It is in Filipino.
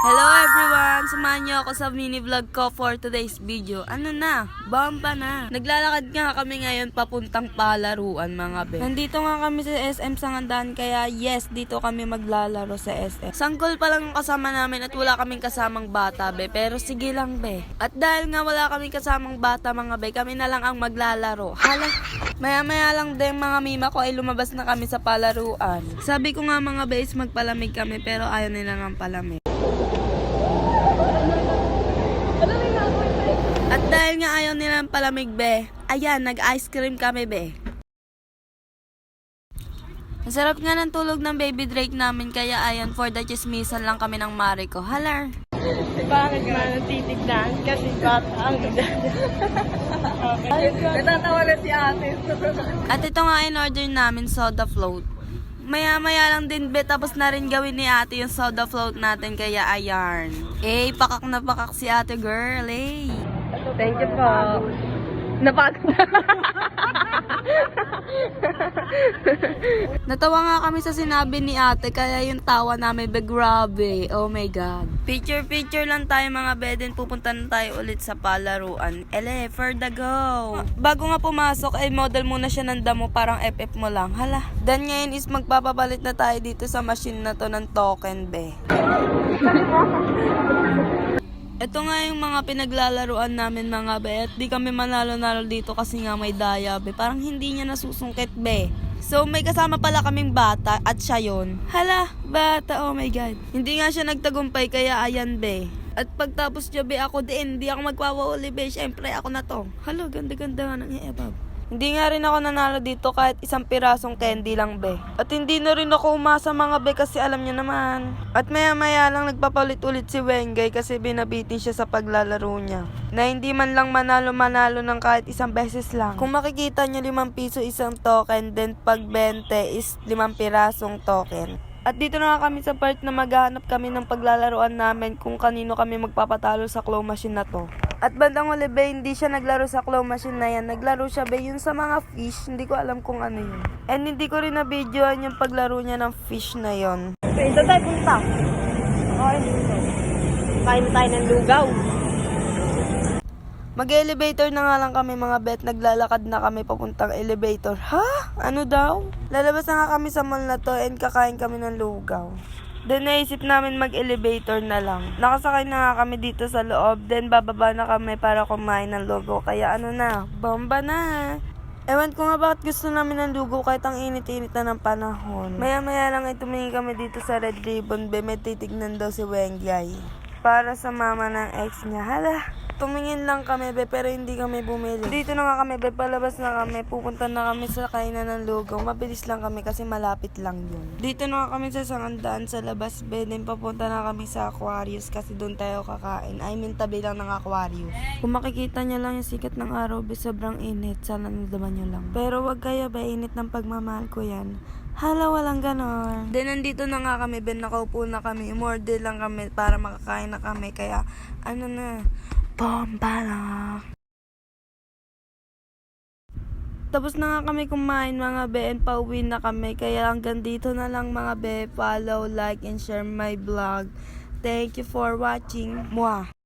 Hello everyone! Samahan niyo ako sa mini vlog ko for today's video. Ano na? Bomba na! Naglalakad nga kami ngayon papuntang palaruan mga be. Nandito nga kami sa SM Sangandahan kaya yes, dito kami maglalaro sa SM. Sanggol pa lang ang kasama namin at wala kaming kasamang bata be. Pero sige lang be. At dahil nga wala kaming kasamang bata mga be, kami na lang ang maglalaro. Hala! Maya-maya lang din mga mima ko ay lumabas na kami sa palaruan. Sabi ko nga mga be is magpalamig kami pero ayaw nila ng palamig. At dahil nga ayaw nilang palamig be, ayan, nag-ice cream kami be. Ang sarap nga ng tulog ng baby Drake namin kaya ayan, for the chismisan lang kami ng mare ko. Halar! Bakit nga natitignan? Kasi bata ang natatawa na si ate. At ito nga in-order namin, soda float. Maya-maya lang din be, tapos na rin gawin ni ate yung soda float natin kaya ayan. Pakak na pakak si ate girl, Thank you po. Napagod. Natawa nga kami sa sinabi ni ate kaya yung tawa namin be, grabe. Oh my god. Picture lang tayo mga be, then pupunta na tayo ulit sa palaruan. For the go. Bago nga pumasok ay model muna siya ng damo, parang FF mo lang. Hala. Then ngayon is magpapapalit na tayo dito sa machine na to ng token be. Ito nga yung mga pinaglalaruan namin mga be, at di kami manalo-nalo dito kasi nga may daya be. Parang hindi niya nasusungkit be. So may kasama pala kaming bata at siya yun. Hala, bata, oh my god. Hindi nga siya nagtagumpay kaya ayan be. At pagtapos niya be ako din, hindi ako magwawauli be. Siyempre ako na to. Hala, ganda-ganda nga ng iebab. Hindi nga rin ako nanalo dito kahit isang pirasong candy lang be. At hindi na rin ako umasa mga be kasi alam niyo naman. At maya-maya lang nagpapalit-ulit si Wengay kasi binabitin siya sa paglalaro niya. Na hindi man lang manalo-manalo ng kahit isang beses lang. Kung makikita niyo 5 piso isang token, then pag 20 is 5 pirasong token. At dito na nga kami sa part na maghahanap kami ng paglalaroan namin kung kanino kami magpapatalo sa claw machine na to. At bandang huli be, hindi siya naglaro sa claw machine na yan. Naglaro siya be yun sa mga fish. Hindi ko alam kung ano yun. And hindi ko rin na-videoan yung paglaro niya ng fish na yon. Ito tayo punta. Okay, dito. Kain tayo ng lugaw. Mag-elevator na nga lang kami mga bet. Naglalakad na kami papuntang elevator. Ha? Ano daw? Lalabas na nga kami sa mall na to and kakain kami ng lugaw. Then naisip namin mag-elevator na lang. Nakasakay na nga kami dito sa loob. Then bababa na kami para kumain ng lugaw. Kaya ano na, bomba na. Ewan ko nga bakit gusto namin ng lugaw kahit ang init-init na ng panahon. Maya-maya lang ay tumingin kami dito sa Red Ribbon. May titignan daw si Wengyay. Para sa mama ng ex niya. Hala, tumingin lang kami be, pero hindi kami bumili. Dito na nga kami be, palabas na kami. Pupunta na kami sa kainan ng lugaw. Mabilis lang kami kasi malapit lang yun. Dito na nga kami sa Sangandahan sa labas be. Then papunta na kami sa Aquarius kasi doon tayo kakain. I mean tabi lang ng Aquarius. Kung makikita niyo lang yung sikat ng araw be, sobrang init. Sana nadaman niyo lang. Pero wag kayo be, init ng pagmamahal ko yan. Hala, walang ganon. Then, nandito na nga kami, Ben. Nakaupo na kami. Umorder lang kami para makakain na kami. Kaya, ano na, bomba na. Tapos na nga kami kumain mga be, and pauwi na kami. Kaya hanggang dito na lang mga be. Follow, like, and share my vlog. Thank you for watching. Mwah!